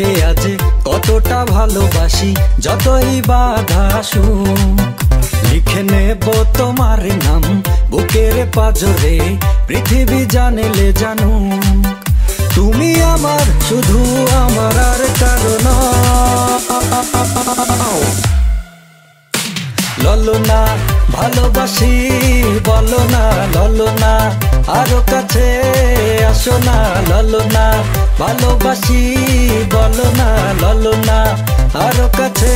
কাটে আজ কতটা ভালোবাসি যতই বাধা আসুক। লিখে নেব তোমার নাম বুকের পাজরে, পৃথিবী জানিলে জানুক। তুমি আমার, শুধু আমার, আর কারণ ললনা ভালোবাসি বলো না, ললনা আরো কাছে আসো না, ললনা ভালোবাসি বলো না, ললনা আরো কাছে